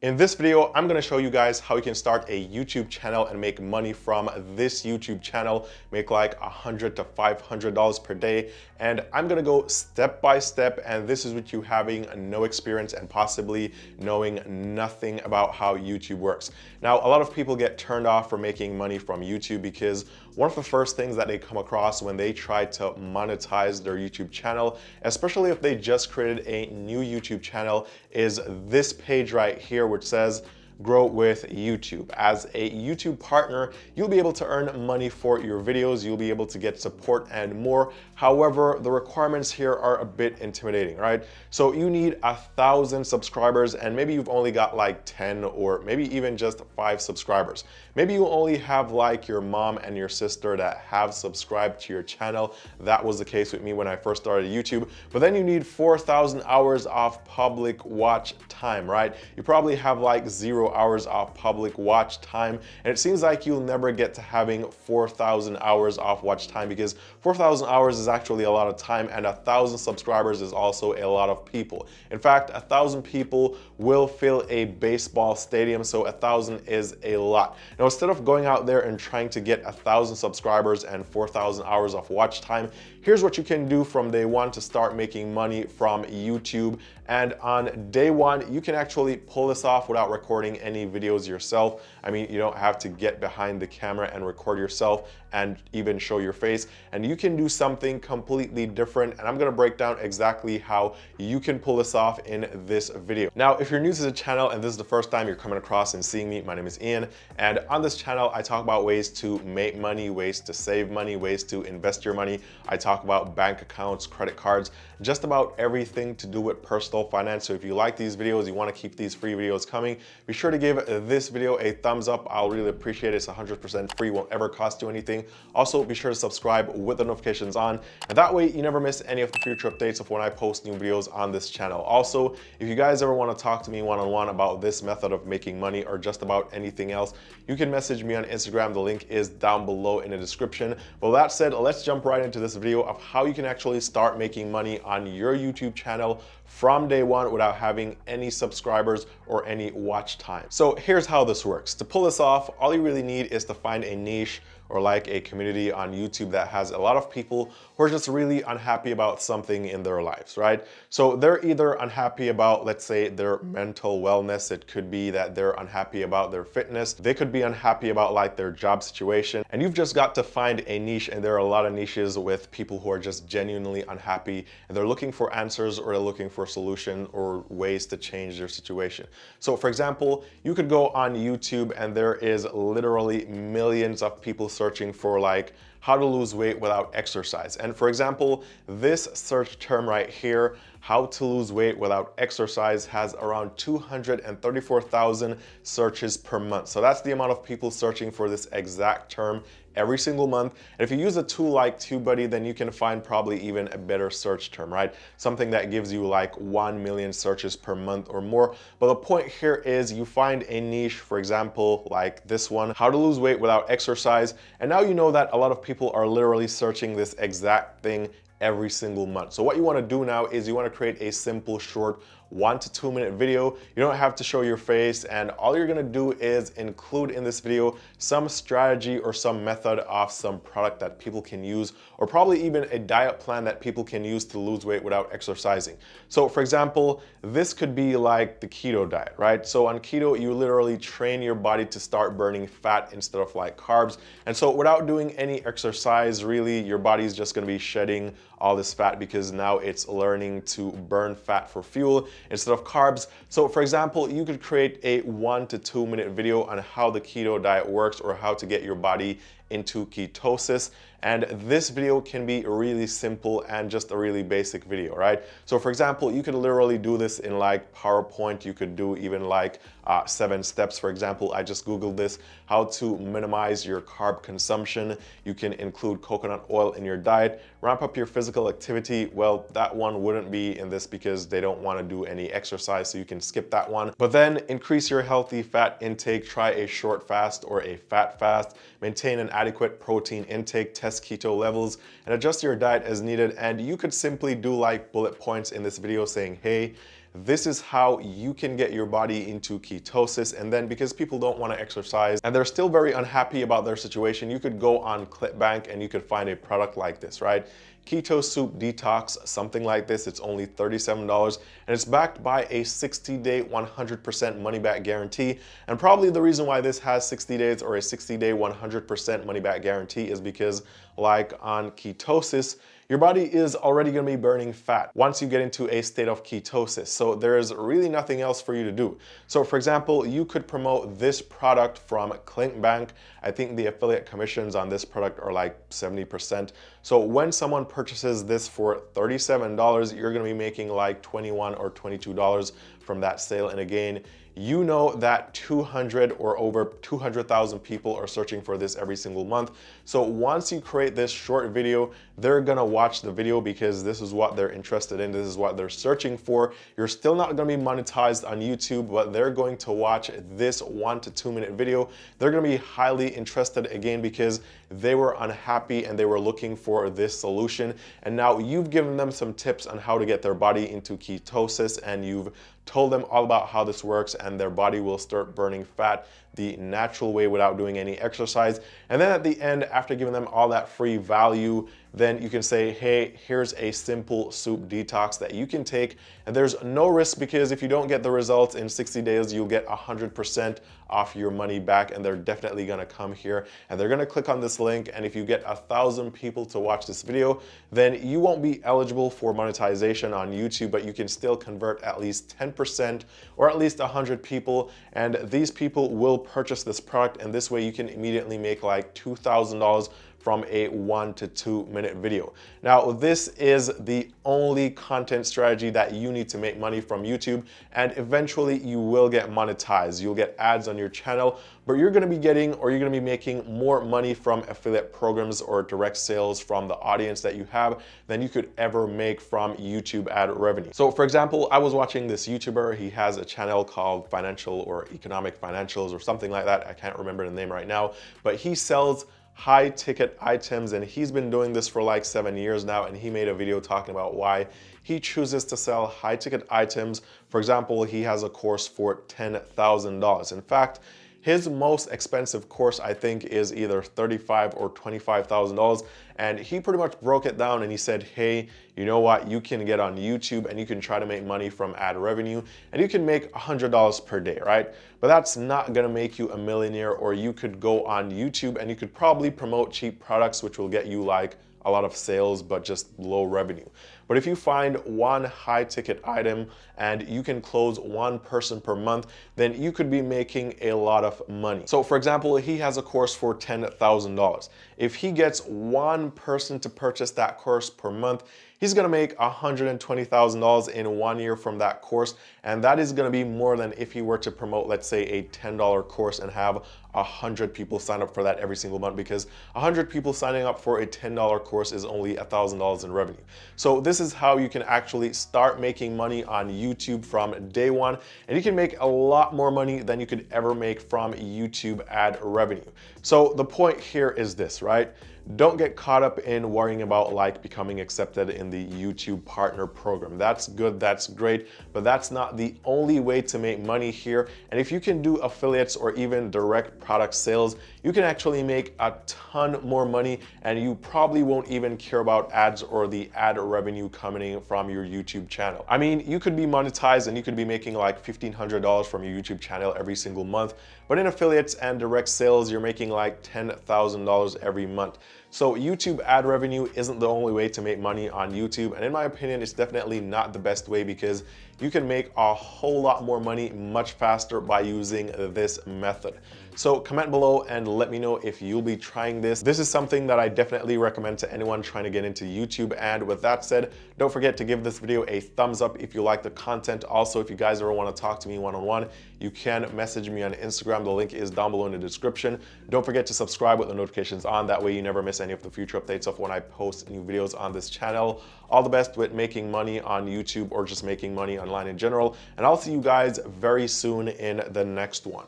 In this video, I'm going to show you guys how you can start a YouTube channel and make money from this YouTube channel, make like $100 to $500 per day. And I'm going to go step by step, and this is with you having no experience and possibly knowing nothing about how YouTube works. Now, a lot of people get turned off from making money from YouTube because one of the first things that they come across when they try to monetize their YouTube channel, especially if they just created a new YouTube channel, is this page right here, which says grow with YouTube. As a YouTube partner, you'll be able to earn money for your videos, you'll be able to get support and more. However, the requirements here are a bit intimidating, right? So you need 1,000 subscribers, and maybe you've only got like 10 or maybe even just 5 subscribers. Maybe you only have like your mom and your sister that have subscribed to your channel. That was the case with me when I first started YouTube. But then you need 4,000 hours of public watch time, right? You probably have like 0 hours of public watch time, and it seems like you'll never get to having 4,000 hours of watch time, because 4,000 hours is actually a lot of time, and 1,000 subscribers is also a lot of people. In fact, 1,000 people will fill a baseball stadium, so 1,000 is a lot. Now, instead of going out there and trying to get 1,000 subscribers and 4,000 hours of watch time, here's what you can do from day one to start making money from YouTube. And on day one, you can actually pull this off without recording any videos yourself. I mean, you don't have to get behind the camera and record yourself and even show your face. And you can do something completely different. And I'm gonna break down exactly how you can pull this off in this video. Now, if you're new to the channel and this is the first time you're coming across and seeing me, my name is Eann. And on this channel, I talk about ways to make money, ways to save money, ways to invest your money. I talk about bank accounts, credit cards, just about everything to do with personal finance. So if you like these videos, you want to keep these free videos coming, be sure to give this video a thumbs up. I'll really appreciate it. It's 100% free, won't ever cost you anything. Also, be sure to subscribe with the notifications on, and that way you never miss any of the future updates of when I post new videos on this channel. Also, if you guys ever want to talk to me one-on-one about this method of making money or just about anything else, you can message me on Instagram. The link is down below in the description. Well, that said, let's jump right into this video of how you can actually start making money on your YouTube channel from day one without having any subscribers or any watch time. So here's how this works. To pull this off, all you really need is to find a niche or like a community on YouTube that has a lot of people who are just really unhappy about something in their lives, right? So they're either unhappy about, let's say, their mental wellness. It could be that they're unhappy about their fitness. They could be unhappy about like their job situation. And you've just got to find a niche, and there are a lot of niches with people who are just genuinely unhappy, and they're looking for answers or they're looking for a solution or ways to change their situation. So for example, you could go on YouTube and there is literally millions of people searching for like how to lose weight without exercise. And for example, this search term right here, how to lose weight without exercise, has around 234,000 searches per month. So that's the amount of people searching for this exact term every single month. And if you use a tool like TubeBuddy, then you can find probably even a better search term, right? Something that gives you like 1 million searches per month or more. But the point here is you find a niche, for example, like this one, how to lose weight without exercise. And now you know that a lot of people are literally searching this exact thing every single month. So what you want to do now is you want to create a simple, short 1 to 2 minute video. You don't have to show your face, and all you're gonna do is include in this video some strategy or some method of some product that people can use, or probably even a diet plan that people can use to lose weight without exercising. So for example, this could be like the keto diet, right? So on keto, you literally train your body to start burning fat instead of like carbs. And so without doing any exercise, really, your body's just gonna be shedding all this fat because now it's learning to burn fat for fuel instead of carbs. So for example, you could create a 1 to 2 minute video on how the keto diet works or how to get your body into ketosis. And this video can be really simple and just a really basic video, right? So for example, you could literally do this in like PowerPoint. You could do even like 7 steps. For example, I just Googled this, how to minimize your carb consumption. You can include coconut oil in your diet, ramp up your physical activity. Well, that one wouldn't be in this because they don't want to do any exercise, so you can skip that one. But then increase your healthy fat intake, try a short fast or a fat fast, maintain an adequate protein intake, test keto levels, and adjust your diet as needed. And you could simply do like bullet points in this video saying, hey, this is how you can get your body into ketosis. And then because people don't want to exercise and they're still very unhappy about their situation, you could go on ClipBank and you could find a product like this, right? Keto Soup Detox, something like this. It's only $37 and it's backed by a 60-day 100% money back guarantee. And probably the reason why this has 60 days or a 60-day 100% money back guarantee is because, like on ketosis, your body is already going to be burning fat once you get into a state of ketosis. So there is really nothing else for you to do. So for example, you could promote this product from ClickBank. I think the affiliate commissions on this product are like 70%. So when someone purchases this for $37, you're going to be making like $21 or $22 from that sale. And again, you know that 200 or over 200,000 people are searching for this every single month. So once you create this short video, they're gonna watch the video because this is what they're interested in. This is what they're searching for. You're still not gonna be monetized on YouTube, but they're going to watch this 1 to 2 minute video. They're gonna be highly interested again because they were unhappy and they were looking for this solution. And now you've given them some tips on how to get their body into ketosis, and you've told them all about how this works, and their body will start burning fat the natural way without doing any exercise. And then at the end, after giving them all that free value, then you can say, hey, here's a simple soup detox that you can take, and there's no risk because if you don't get the results in 60 days, you'll get 100% off your money back, and they're definitely gonna come here and they're gonna click on this link. And if you get 1,000 people to watch this video, then you won't be eligible for monetization on YouTube, but you can still convert at least 10% or at least 100 people, and these people will purchase this product, and this way you can immediately make like $2,000 from a 1 to 2 minute video. Now, this is the only content strategy that you need to make money from YouTube, and eventually you will get monetized. You'll get ads on your channel, but you're gonna be getting, or you're gonna be making more money from affiliate programs or direct sales from the audience that you have than you could ever make from YouTube ad revenue. So for example, I was watching this YouTuber. He has a channel called Financial or Economic Financials or something like that. I can't remember the name right now, but he sells high ticket items, and he's been doing this for like 7 years now, and he made a video talking about why he chooses to sell high ticket items. For example, he has a course for $10,000. In fact, his most expensive course, I think, is either $35,000 or $25,000. And he pretty much broke it down and he said, hey, you know what? You can get on YouTube and you can try to make money from ad revenue, and you can make $100 per day, right? But that's not gonna make you a millionaire. Or you could go on YouTube and you could probably promote cheap products, which will get you like a lot of sales, but just low revenue. But if you find one high ticket item and you can close one person per month, then you could be making a lot of money. So for example, he has a course for $10,000. If he gets one person to purchase that course per month, he's gonna make $120,000 in 1 year from that course. And that is gonna be more than if he were to promote, let's say, a $10 course and have 100 people sign up for that every single month, because 100 people signing up for a $10 course is only $1,000 in revenue. So this is how you can actually start making money on YouTube from day one, and you can make a lot more money than you could ever make from YouTube ad revenue. So the point here is this, right? Don't get caught up in worrying about like becoming accepted in the YouTube partner program. That's good, that's great, but that's not the only way to make money here. And if you can do affiliates or even direct product sales, you can actually make a ton more money, and you probably won't even care about ads or the ad revenue coming from your YouTube channel. I mean, you could be monetized and you could be making like $1,500 from your YouTube channel every single month, but in affiliates and direct sales, you're making like $10,000 every month. So YouTube ad revenue isn't the only way to make money on YouTube, and in my opinion, it's definitely not the best way, because you can make a whole lot more money much faster by using this method. So comment below and let me know if you'll be trying this. This is something that I definitely recommend to anyone trying to get into YouTube. And with that said, don't forget to give this video a thumbs up if you like the content. Also, if you guys ever want to talk to me one-on-one, you can message me on Instagram. The link is down below in the description. Don't forget to subscribe with the notifications on. That way you never miss any of the future updates of when I post new videos on this channel. All the best with making money on YouTube or just making money online in general. And I'll see you guys very soon in the next one.